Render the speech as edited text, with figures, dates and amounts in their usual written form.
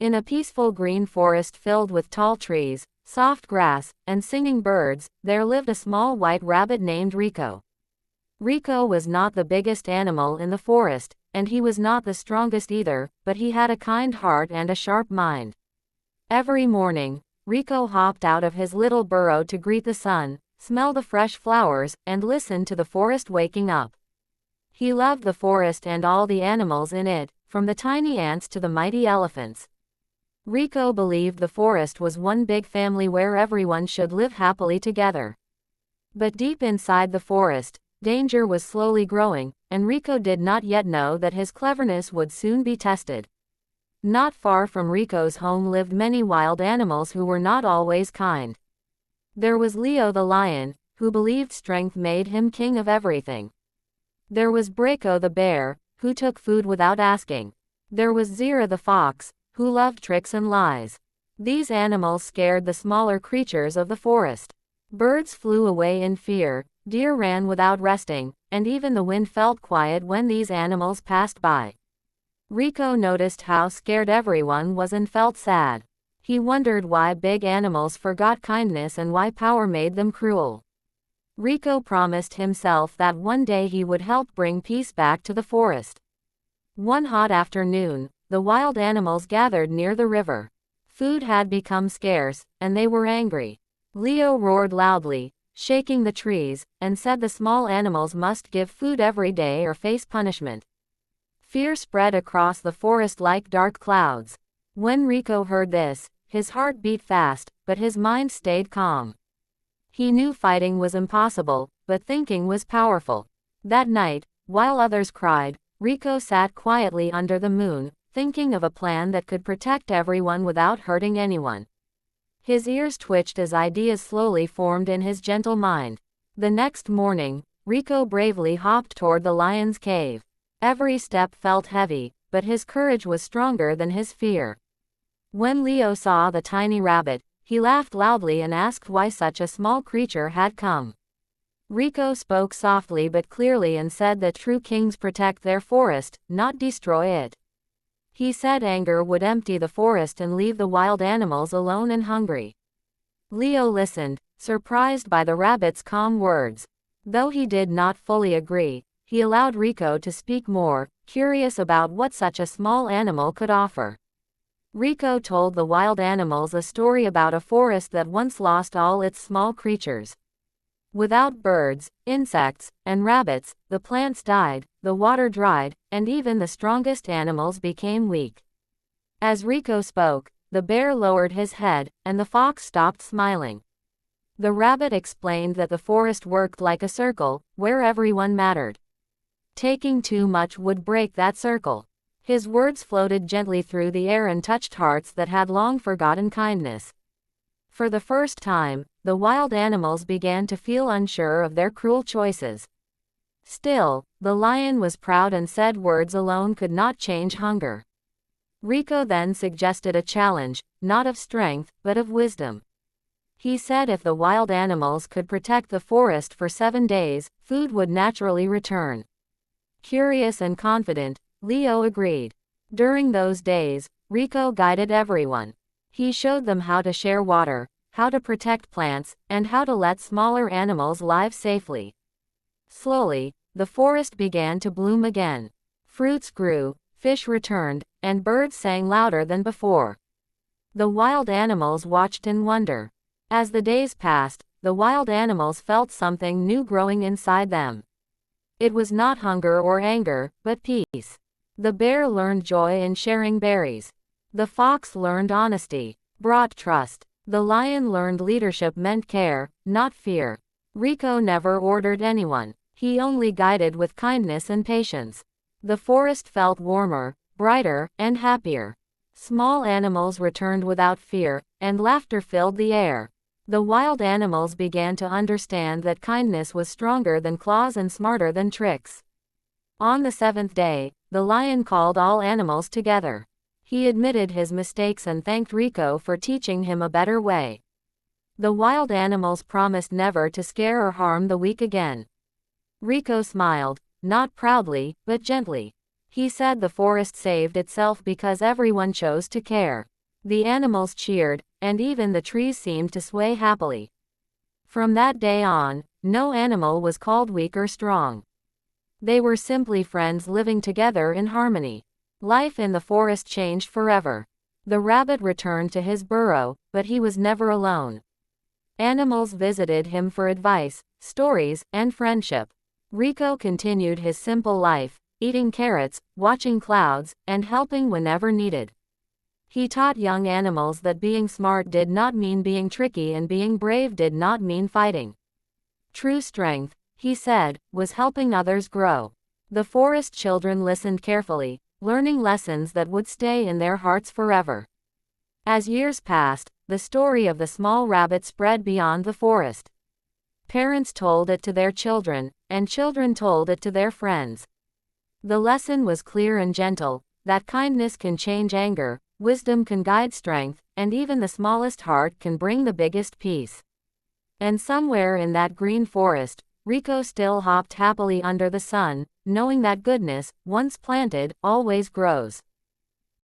In a peaceful green forest filled with tall trees, soft grass, and singing birds, there lived a small white rabbit named Rico. Rico was not the biggest animal in the forest, and he was not the strongest either, but he had a kind heart and a sharp mind. Every morning, Rico hopped out of his little burrow to greet the sun, smell the fresh flowers, and listen to the forest waking up. He loved the forest and all the animals in it, from the tiny ants to the mighty elephants. Rico believed the forest was one big family where everyone should live happily together. But deep inside the forest, danger was slowly growing, and Rico did not yet know that his cleverness would soon be tested. Not far from Rico's home lived many wild animals who were not always kind. There was Leo the lion, who believed strength made him king of everything. There was Braco the bear, who took food without asking. There was Zira the fox, who loved tricks and lies. These animals scared the smaller creatures of the forest. Birds flew away in fear, deer ran without resting, and even the wind felt quiet when these animals passed by. Rico noticed how scared everyone was and felt sad. He wondered why big animals forgot kindness and why power made them cruel. Rico promised himself that one day he would help bring peace back to the forest. One hot afternoon, the wild animals gathered near the river. Food had become scarce, and they were angry. Leo roared loudly, shaking the trees, and said the small animals must give food every day or face punishment. Fear spread across the forest like dark clouds. When Rico heard this, his heart beat fast, but his mind stayed calm. He knew fighting was impossible, but thinking was powerful. That night, while others cried, Rico sat quietly under the moon, thinking of a plan that could protect everyone without hurting anyone. His ears twitched as ideas slowly formed in his gentle mind. The next morning, Rico bravely hopped toward the lion's cave. Every step felt heavy, but his courage was stronger than his fear. When Leo saw the tiny rabbit, he laughed loudly and asked why such a small creature had come. Rico spoke softly but clearly and said that true kings protect their forest, not destroy it. He said anger would empty the forest and leave the wild animals alone and hungry. Leo listened, surprised by the rabbit's calm words. Though he did not fully agree, he allowed Rico to speak more, curious about what such a small animal could offer. Rico told the wild animals a story about a forest that once lost all its small creatures. Without birds, insects, and rabbits, the plants died, the water dried, and even the strongest animals became weak. As Rico spoke, the bear lowered his head, and the fox stopped smiling. The rabbit explained that the forest worked like a circle, where everyone mattered. Taking too much would break that circle. His words floated gently through the air and touched hearts that had long forgotten kindness. For the first time, the wild animals began to feel unsure of their cruel choices. Still, the lion was proud and said words alone could not change hunger. Rico then suggested a challenge, not of strength, but of wisdom. He said if the wild animals could protect the forest for 7 days, food would naturally return. Curious and confident, Leo agreed. During those days, Rico guided everyone. He showed them how to share water, how to protect plants, and how to let smaller animals live safely. Slowly, the forest began to bloom again. Fruits grew, fish returned, and birds sang louder than before. The wild animals watched in wonder. As the days passed, the wild animals felt something new growing inside them. It was not hunger or anger, but peace. The bear learned joy in sharing berries. The fox learned honesty brought trust. The lion learned leadership meant care, not fear. Rico never ordered anyone. He only guided with kindness and patience. The forest felt warmer, brighter, and happier. Small animals returned without fear, and laughter filled the air. The wild animals began to understand that kindness was stronger than claws and smarter than tricks. On the 7th day, the lion called all animals together. He admitted his mistakes and thanked Rico for teaching him a better way. The wild animals promised never to scare or harm the weak again. Rico smiled, not proudly, but gently. He said the forest saved itself because everyone chose to care. The animals cheered, and even the trees seemed to sway happily. From that day on, no animal was called weak or strong. They were simply friends living together in harmony. Life in the forest changed forever. The rabbit returned to his burrow, but he was never alone. Animals visited him for advice, stories, and friendship. Rico continued his simple life, eating carrots, watching clouds, and helping whenever needed. He taught young animals that being smart did not mean being tricky and being brave did not mean fighting. True strength, he said, was helping others grow. The forest children listened carefully, learning lessons that would stay in their hearts forever. As years passed, the story of the small rabbit spread beyond the forest. Parents told it to their children, and children told it to their friends. The lesson was clear and gentle, that kindness can change anger, wisdom can guide strength, and even the smallest heart can bring the biggest peace. And somewhere in that green forest, Rico still hopped happily under the sun, knowing that goodness, once planted, always grows.